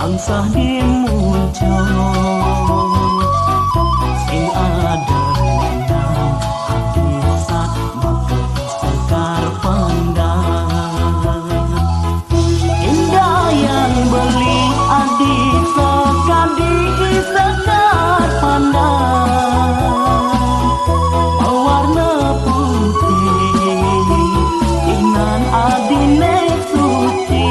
Angsah dimuncul sing ada lenang hati sat maka sekar pandang indah yang beli adik sekadi sekar pandang warna putih inan adine suci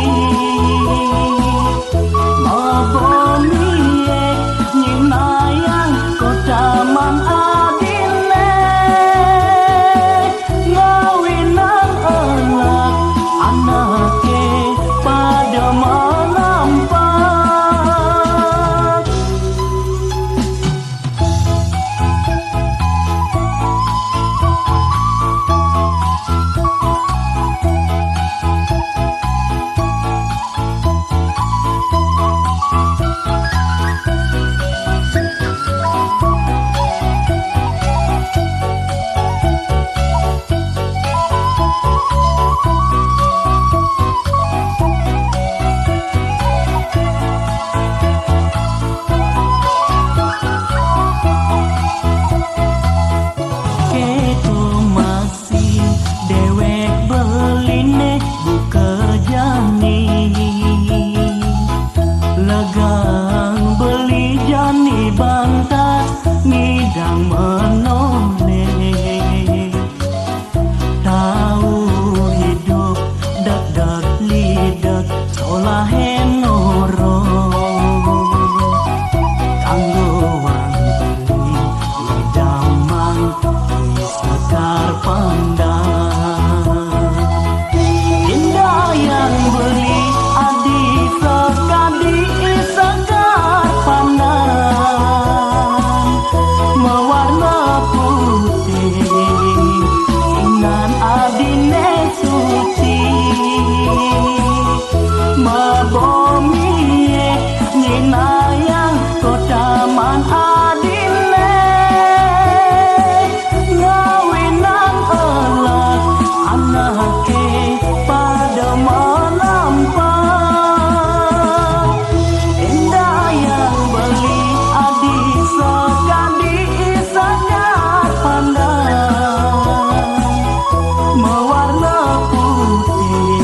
legang beli jani bantas ngidang menoleh tahu hidup dak lidak seolah henoro kanggo wang beli lidamang di sekar pandang indah yang beli adik sekadi sekar pandang mewarna putih inan adine suci mabomi nyinayang kodaman adine ngawinan elak anake pada menampang indah yang beli adik sekadi sangat pandang mewarna putih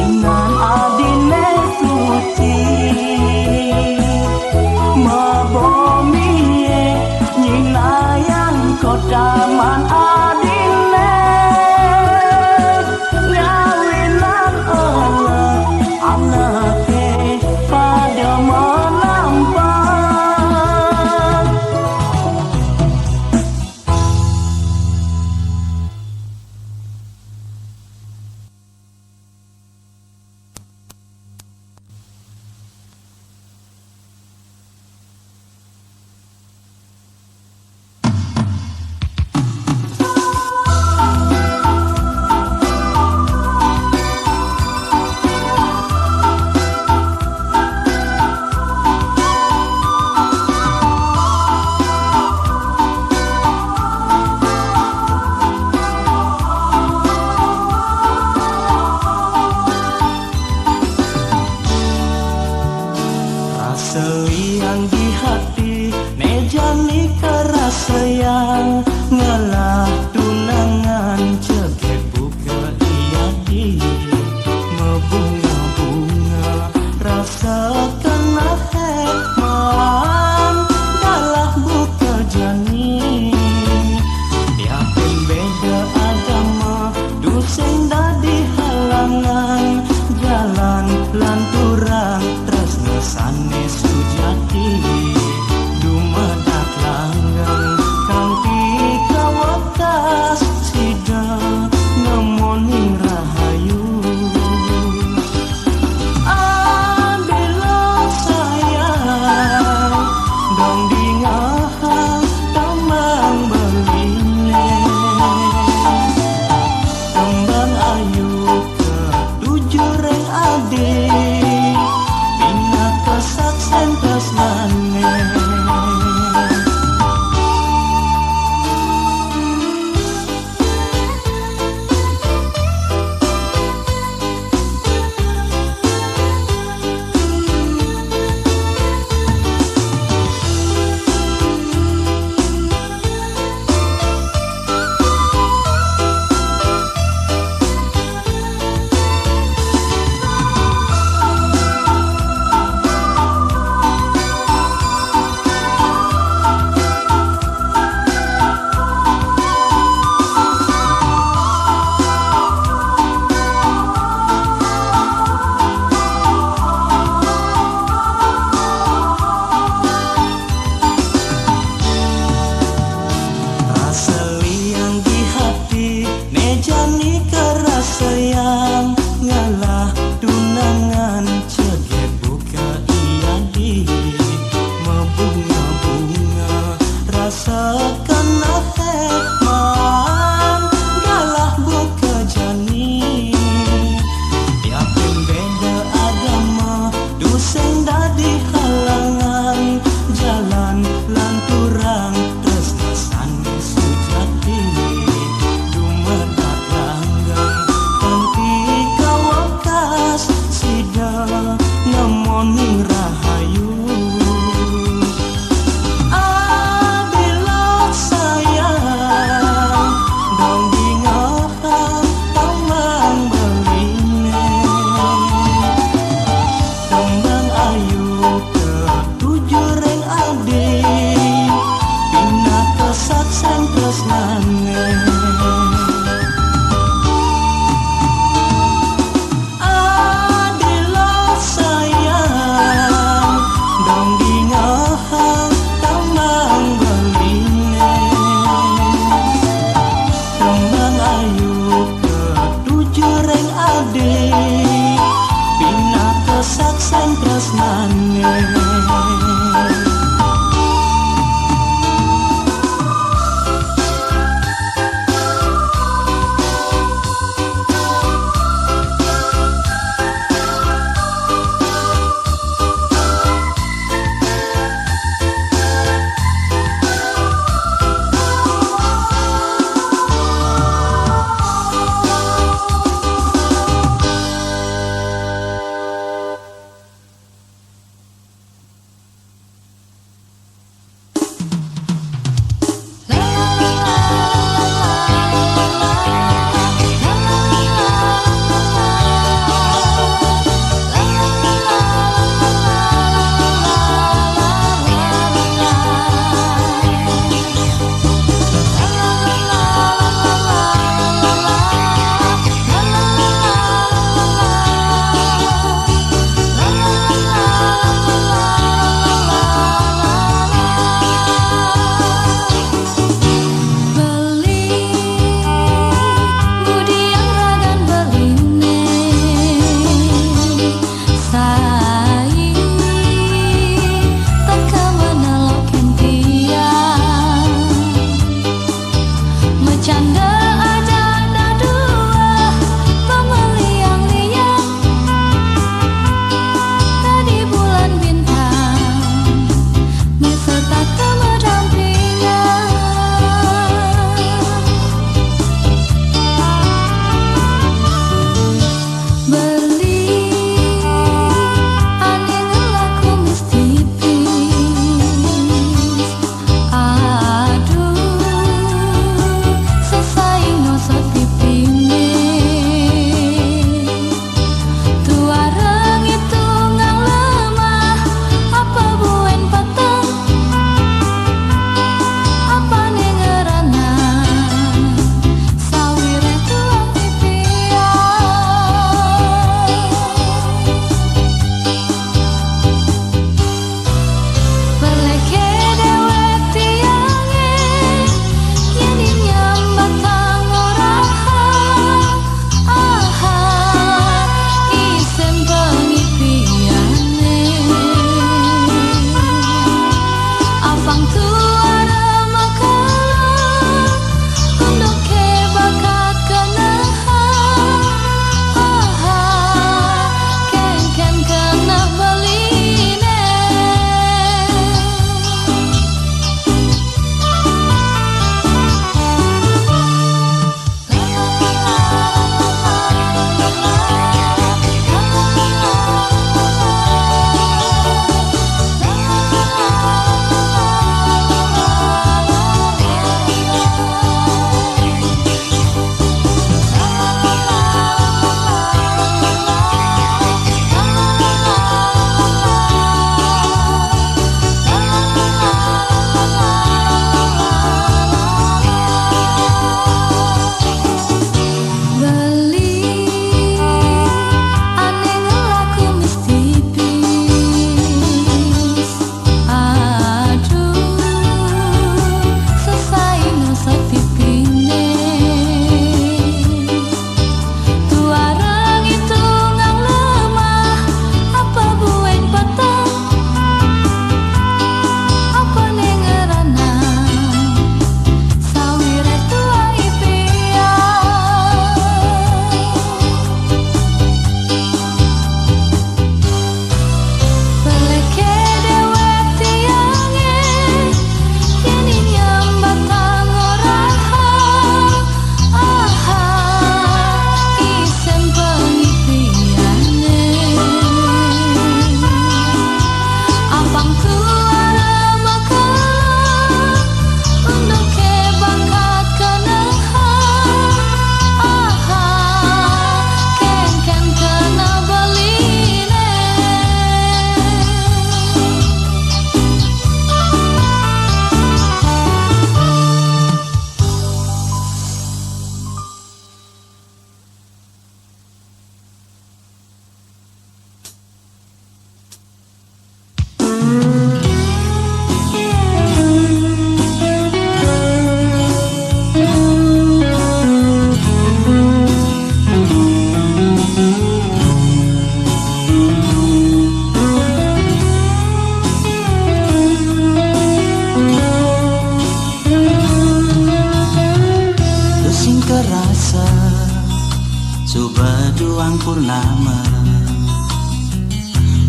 inan adine suci mabomi nyinayang kodaman adine ngawinan elak anake pada menampang. Rasa yang ngalah tunangan ceget buka iadi mebunga-bunga rasakan hekman dalah buka jani tiapin beda agama duseng dadi halangan jalan lanturang tresno sanes sujati dumadak langgeng kanthi kawakas sida nemoning rahayu abila sayang dong dingahang tambang beline kembang ayu ke tujuh reng ade bina kesaksen tresnane jani kerasayang ngalah tunangan ceget buka iadi mebunga-bunga rasakan hekman galah buka jani tiapin beda agama duseng dadi halangan jalan lanturang tresna sanes sujati nemoning rahayu abila sayang dong dingahang tambang beline kembang ayu ke tujuh reng ade bina kesaksen tresnane bina kesaksen tresnane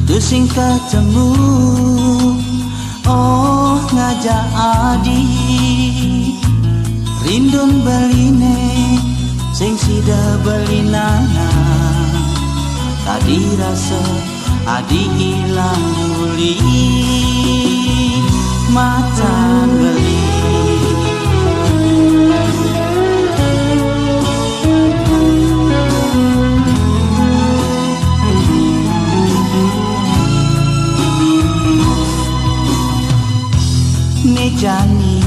tu sing ketemu. Oh ngajak adi rindun beline sing sida belinana. Tadi rasa adi ilang muli matan beli. Mejani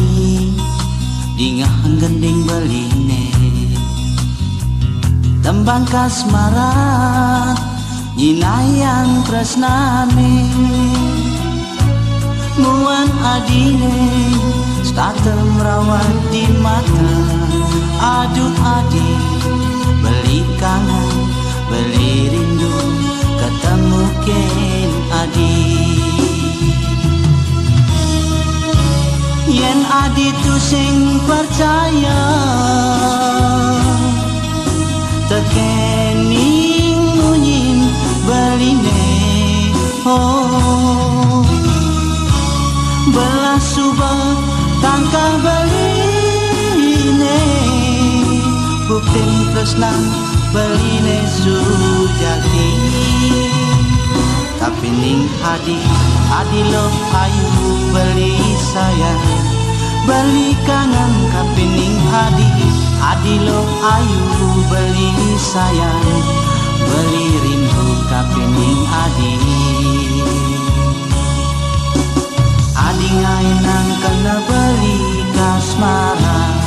dingahan gending beline tembang kasmaran nyinayan tresnane. Muan adine starter merawat di mata. Aduh adik beli kangen beli rindu ketemu ken adik. Yen adi tu sing percaya tekening ngunyin beline. Oh belas subah tangkah beline buktin tresnan beline sujati. Tapi ning adi lo ayu beli sayang beli kangen. Tapi ning adi lo ayu beli sayang beli rindu. Tapi ning adi ngainang kena beli kasmaran.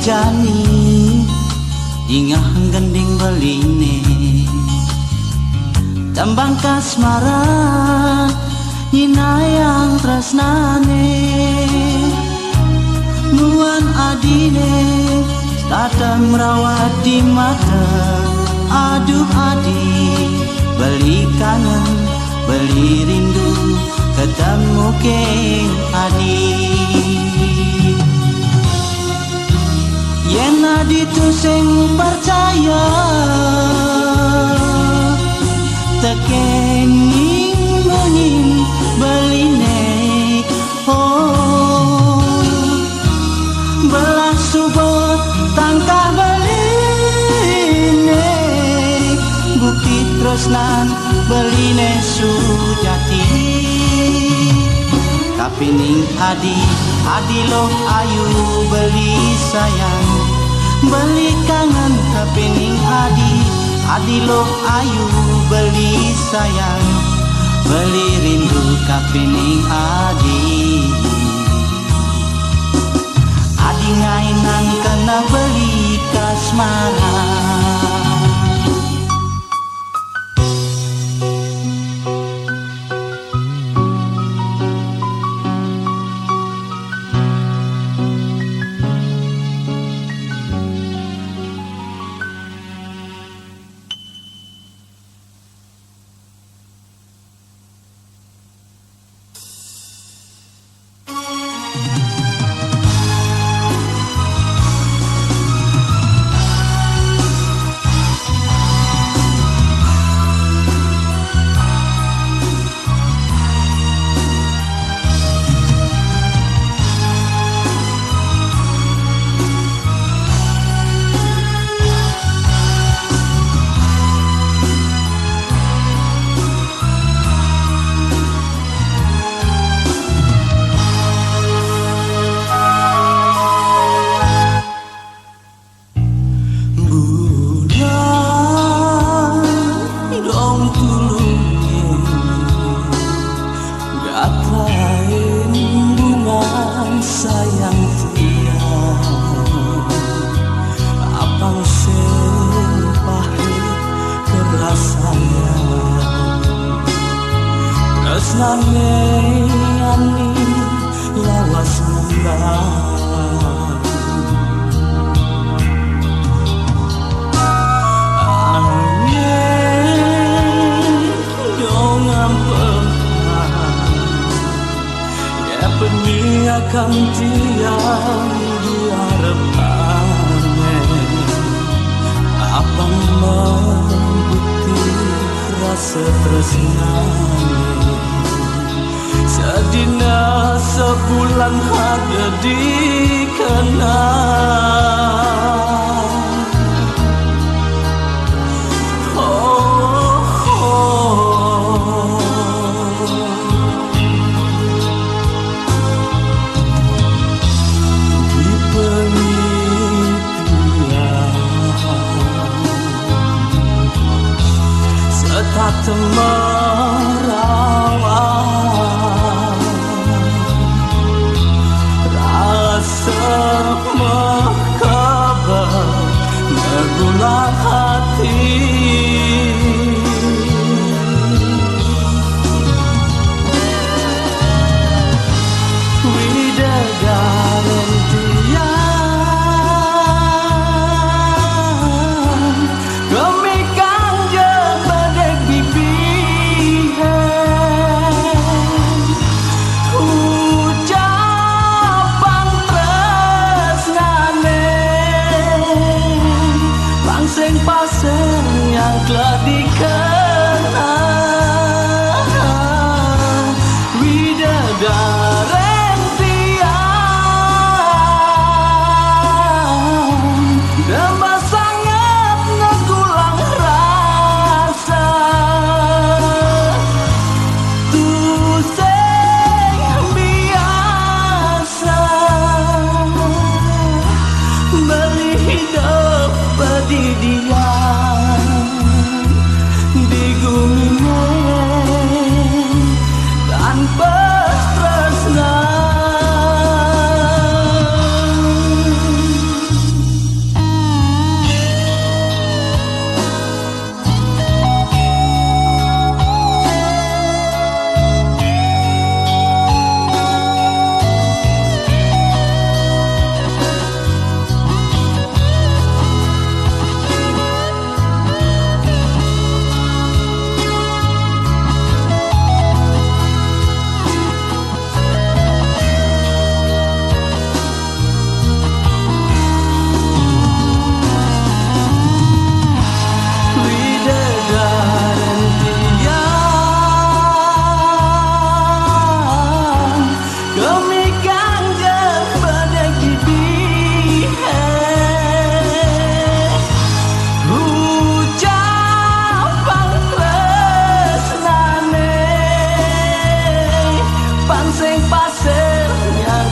Jani ingah gending beline tembang kasmaran nyinayang tresnane. Muan adine tata merawat di mata. Aduh adik beli kangen beli rindu ketemu keng adik. Yen adi tu sing percaya tekening ngunyin beline. Oh belas subot tangkah beline bukti tresnan beline sujati. Tapi ning adi lo ayu beli sayang beli kangen. Tapi ning adi lo ayu beli sayang beli rindu. Tapi ning adi ngainang kena beli kasmaran. gantian diharapane abang membukti rasa tresnane sedina sebulan ada dikenal. Tak merawat rasa mekabar negulah hati widadaren tiang kemikang jebadek ucapan tresnane langsing pasang yang telah dikenal widadaren tiang damba sangat negulang rasa tuseng biasa beli hidup bedidian di gumi tanpa tresna.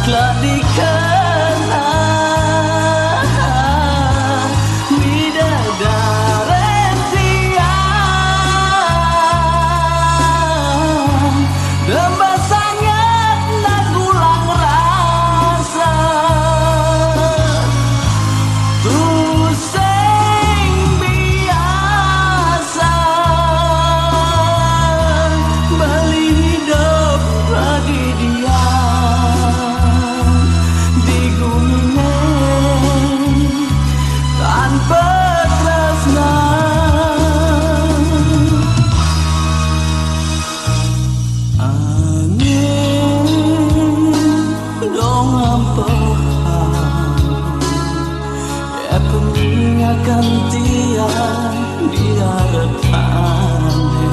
Telah dikenal widadaren tiang damba sangat nagulang rasa tuseng biasa beli hidup lagi dia tanpa tresna. Angin dong ampehan ya pengingatkan tiang diharapane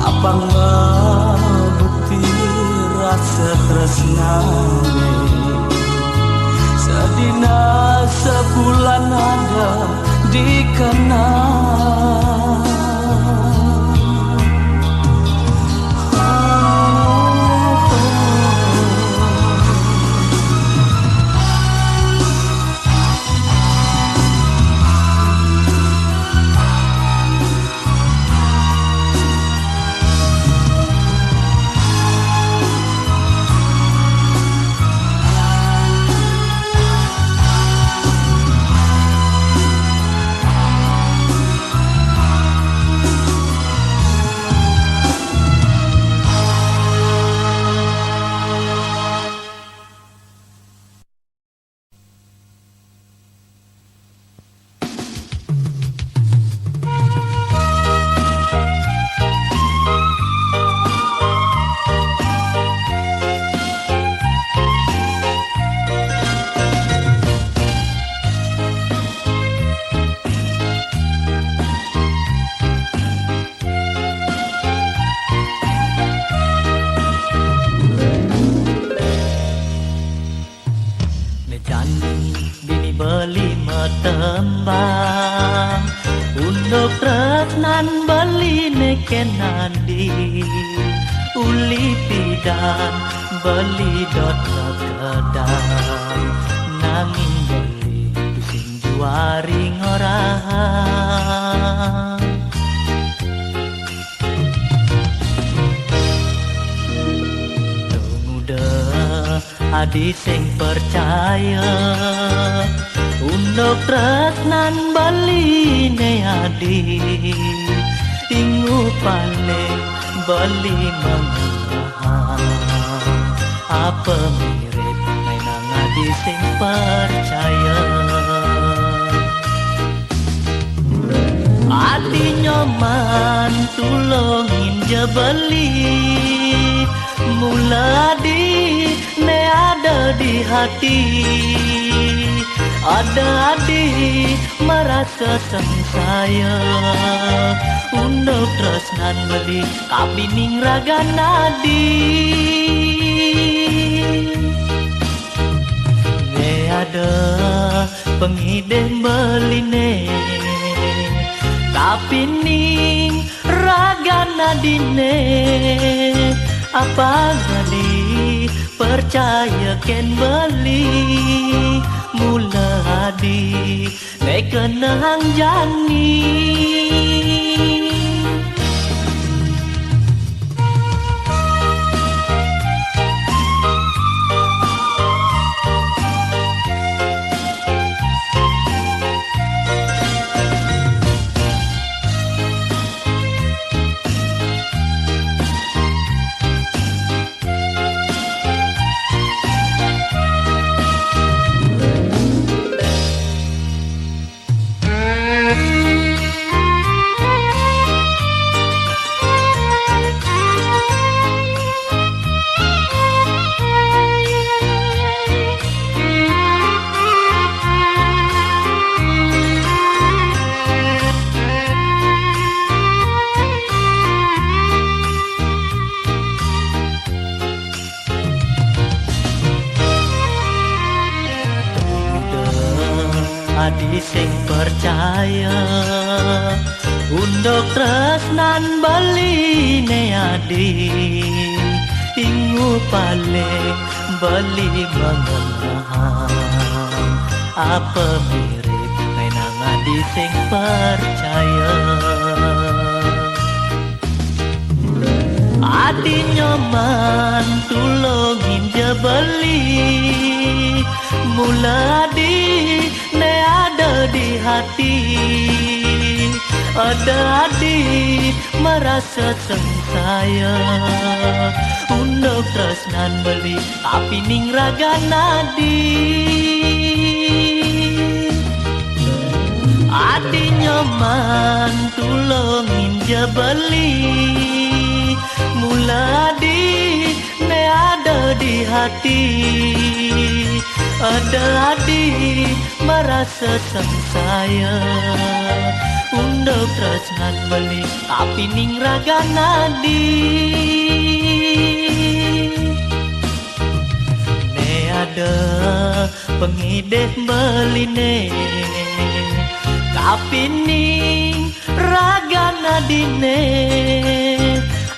abang membukti rasa tresnane sedina sebulan ada dikenal. Bini beli metembang Undok tresnan beli neken nadi Uli pidan beli dot kekedang Nanging beli pusing juari ngorang Adi sing percaya Undok tresnan baline adi Ingu paling beli mengahan Apa mirip nang adi sing percaya Adi nyoman tulungin je beli Mula adi ne ada di hati Ada adi merasa sengsaya Undok tresnan beli kabining raga nadi Ne ada pengideh beline kapining raga nadine Apa gali percaya ken beli Mula adi nekenang jani Adi sing percaya Undok tresnan baline adi Ingu paling beli mengenahan Apa mirip nang adi sing percaya Adi nyoman tulungin je beli Mula adi ne ada di hati Ada adi merasa sengsaya Undok tresnan beli kapining raga nadi Adi nyoman tulungin je beli Mula adi ne ada di hati Ada adi merasa sengsaya Undok tresnan beli kapining raga nadi Ne ada pengideh beline kapining raga nadine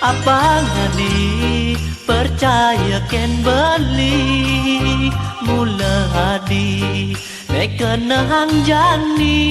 Apa ngani percaya ken beli Mula adi nekenang jani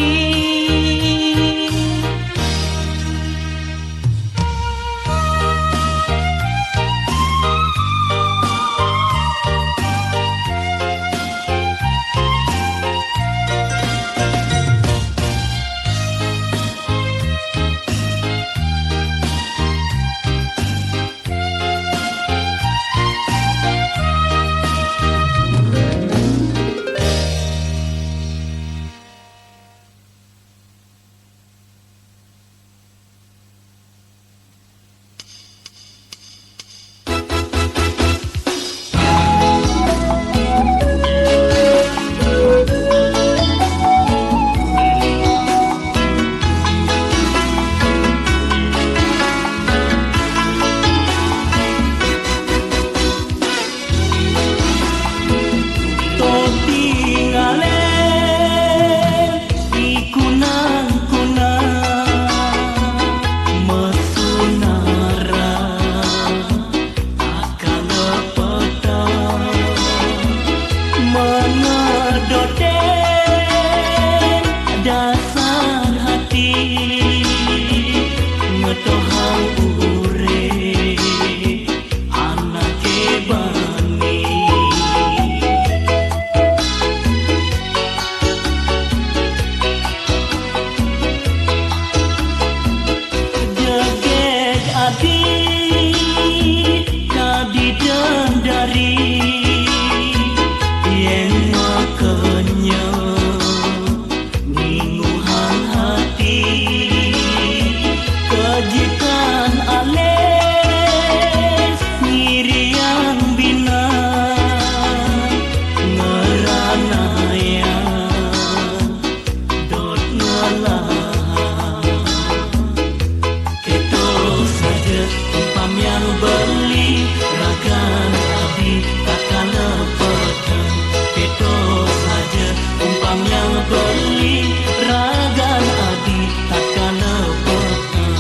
uang yang beli ragan adi takkan lepaskan.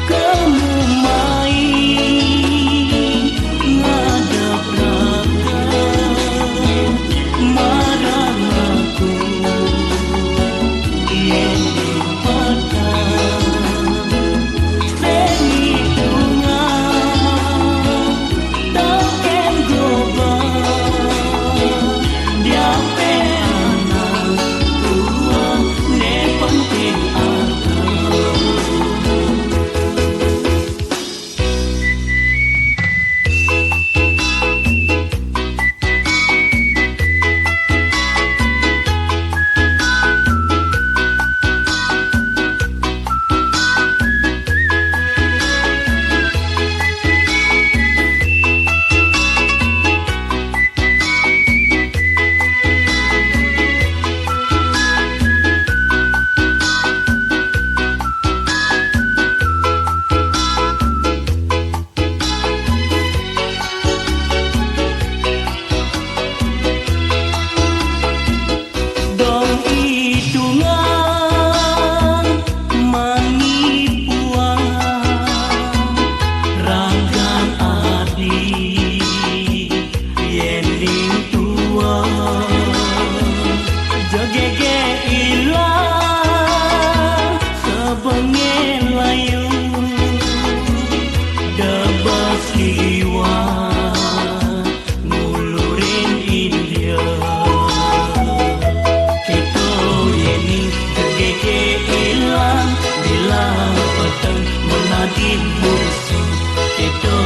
Kamu main ngadap ragan marah aku yang dipatah seni bunga token global dia anak tua ne penting aku. Dong hitungan manipuan ragan adi yening tua jogege ilang sebengen layu debas jiwa ngulurin India. Hilang bila petang menadi musuh itu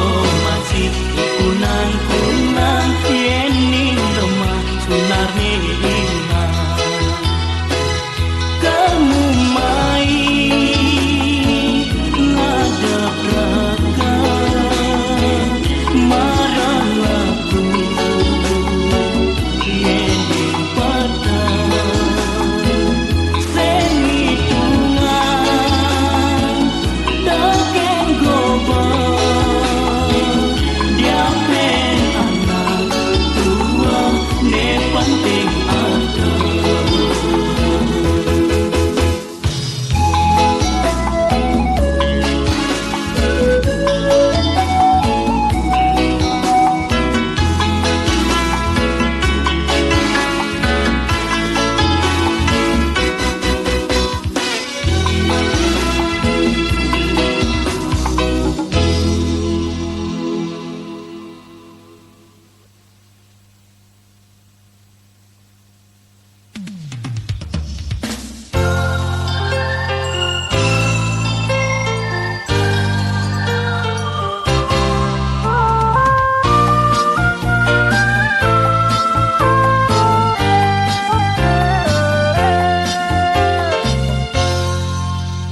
masih kunang kunang yening lemah sunar nina. Kamu main ngadap rakan marah aku yening petang seni bunga token global dia anak tua ne penting aku.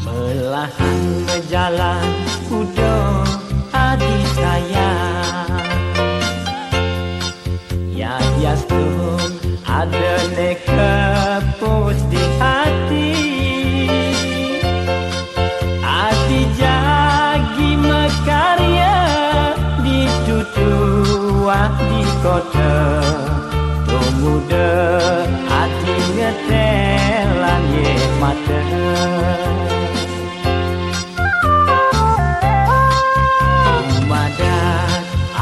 Melahan berjalan kuda adik saya ya biasung ada nekepus di hati adik jagi mekarya ditutuah di kota pemuda adik ngetelan ye mata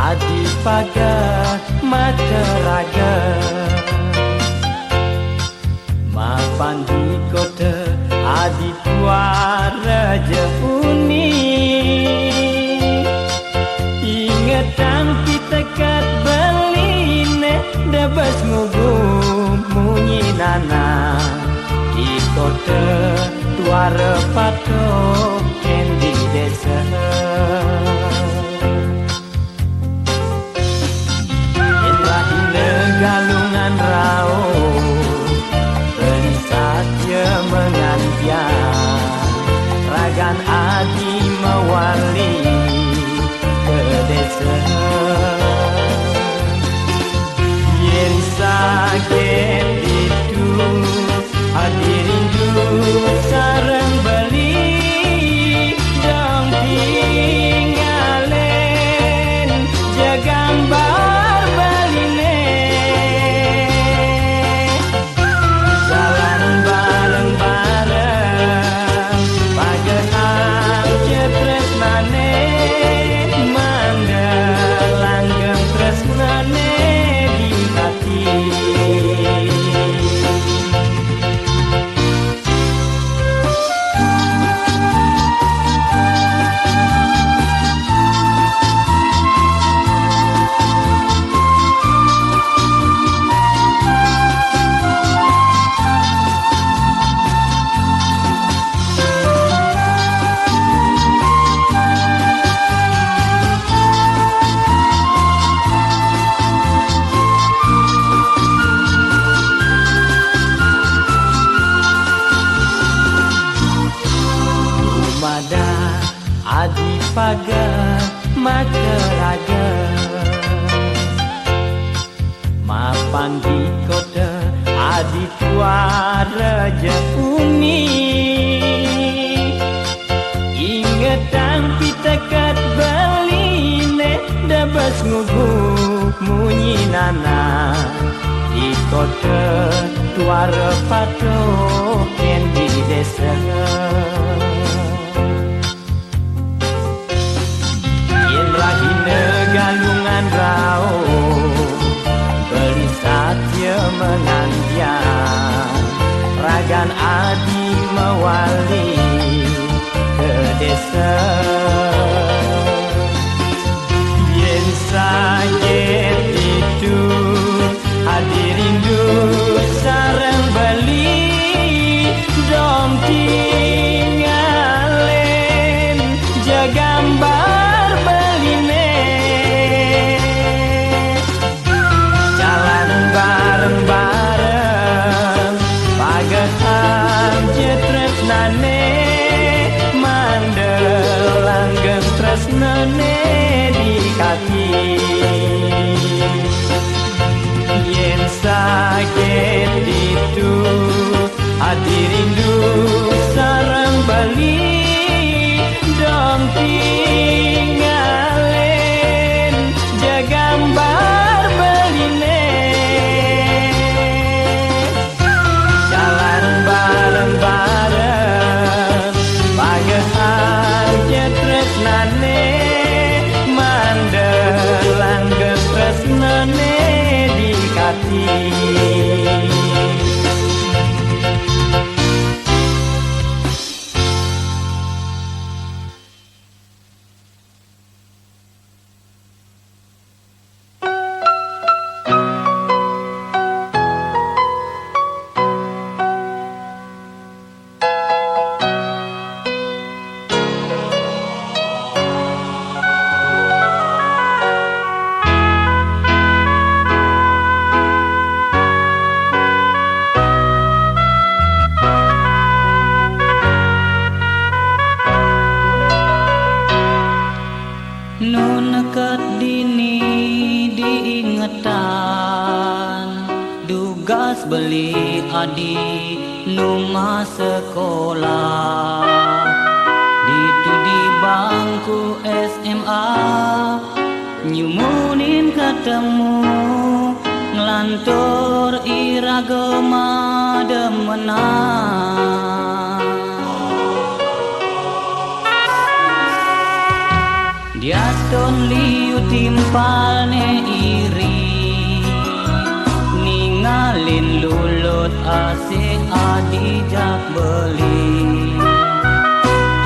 adi pada mata raga mapan di kota adi tua raja uni ingatan kita kat beline debas ngugum munyi nana di kota tua repatok kendi desa. Galungan rao penisatnya mengantian ragan adi mewali ke desa yen sakit itu hadirin sareng beli dong ting pagar makaraga mapanggi kota adik waraja umi ingatan pitakat baline dabas nguguk munyi nana di kota tuara patok yang di desa yen rahina galungan rao beli satya menantian ragan adi mewali ke desa yen sajen itu hadir rindu sarang bali dom tinggalin jagambar beline jalan bareng-bareng pagasan jetresnane mandelanggeng tresnane di kaki yen sakit itu hati rindu sarang bali dong tinggalin jagambar beline jalan bareng-bareng pagasan jetresnane mandelanggeng tresnane di kaki Nunekat dini diingetan dugas beli adi numa sekolah ditu di bangku SMA nyumunin ketemu ngelantur iragema demenan diaton liu timpalne iri ningalin lulut ase adi jak beli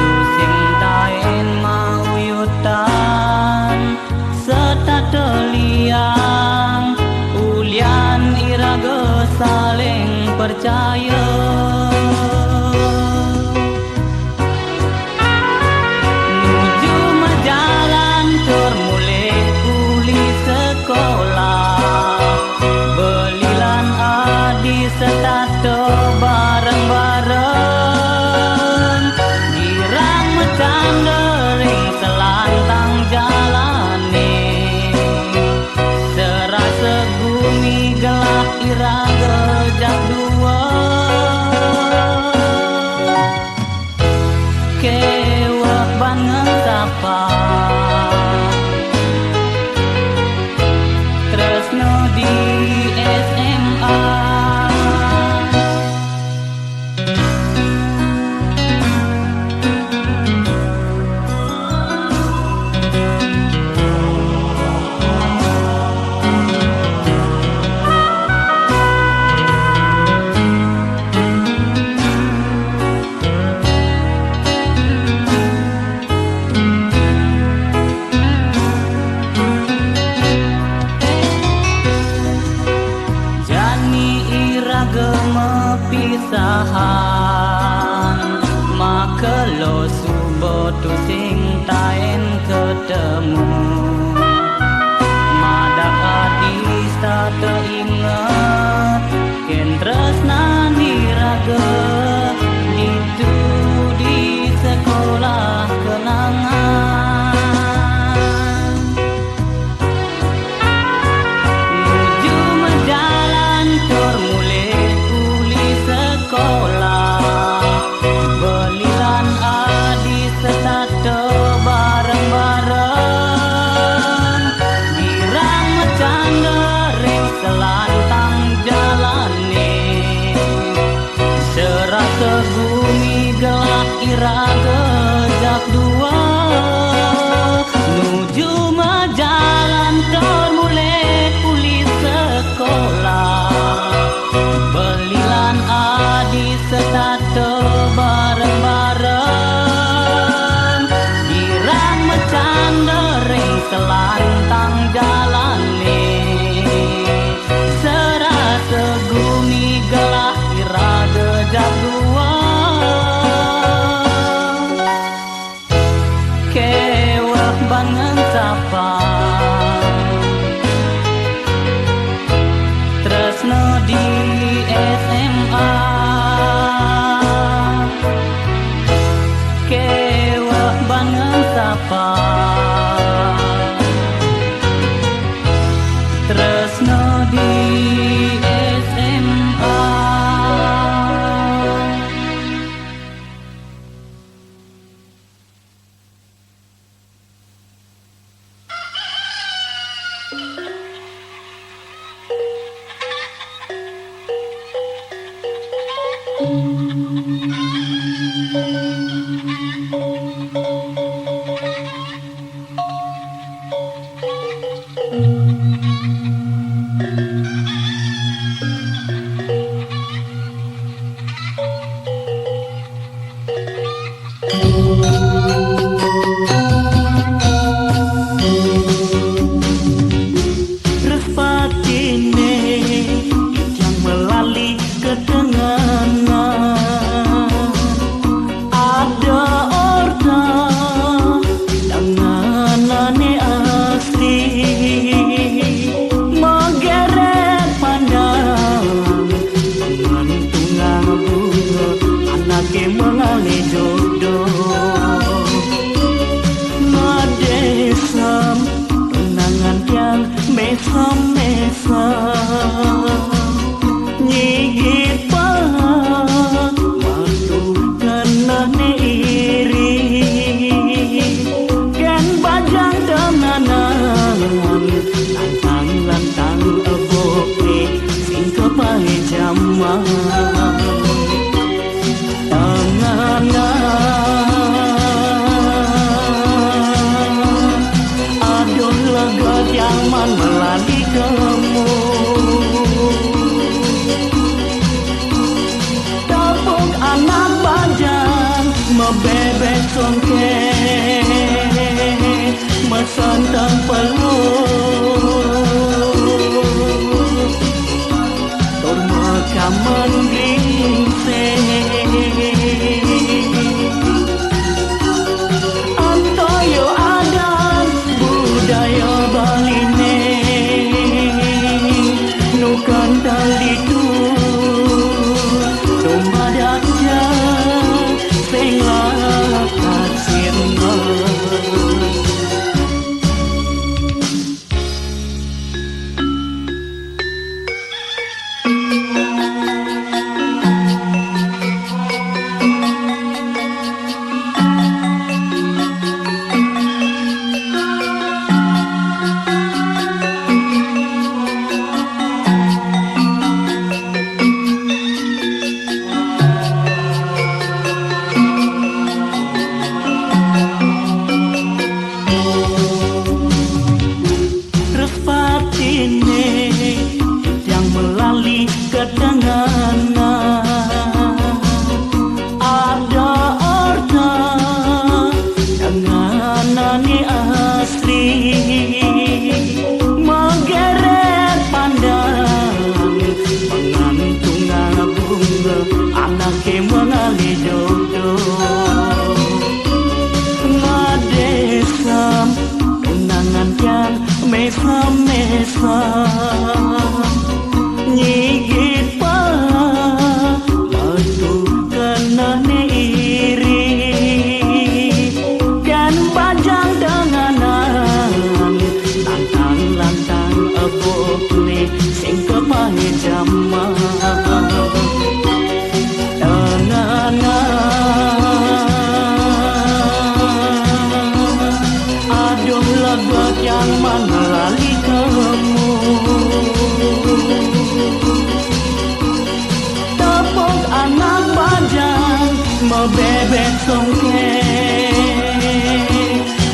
tusing taen mau yutan setata liang ulian iraga saling percaya setato bareng-bareng girang mecan dering selantang jalane serasa bumi gelap iraga jak dua kewah banget tapa tresno di SMA pisahan makelo subotu sing taen ketemu madak adis tak teringat ken tresnani raga ditu di sekolah kenangan raga jak dua nuju jalan termulai pulih sekolah belilan adi setata bareng-bareng girang mecan dering selantang jalan serasa gumi gelah iraga jak dua kewah bangen sapa tresno di SMA kewah bangen sapa tresno di SMA. Bebek songke mesantang peluk tur mekaman gingsing antoyo adan budaya baline nukan talitu tumadaknya nyigit pa batu kena iri kan bajang denganan lantang ebok ni sing kepahe jaman aduh legot yang mana lali kamu tepuk anak bajang Mebebek songke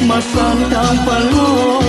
Masantang peluk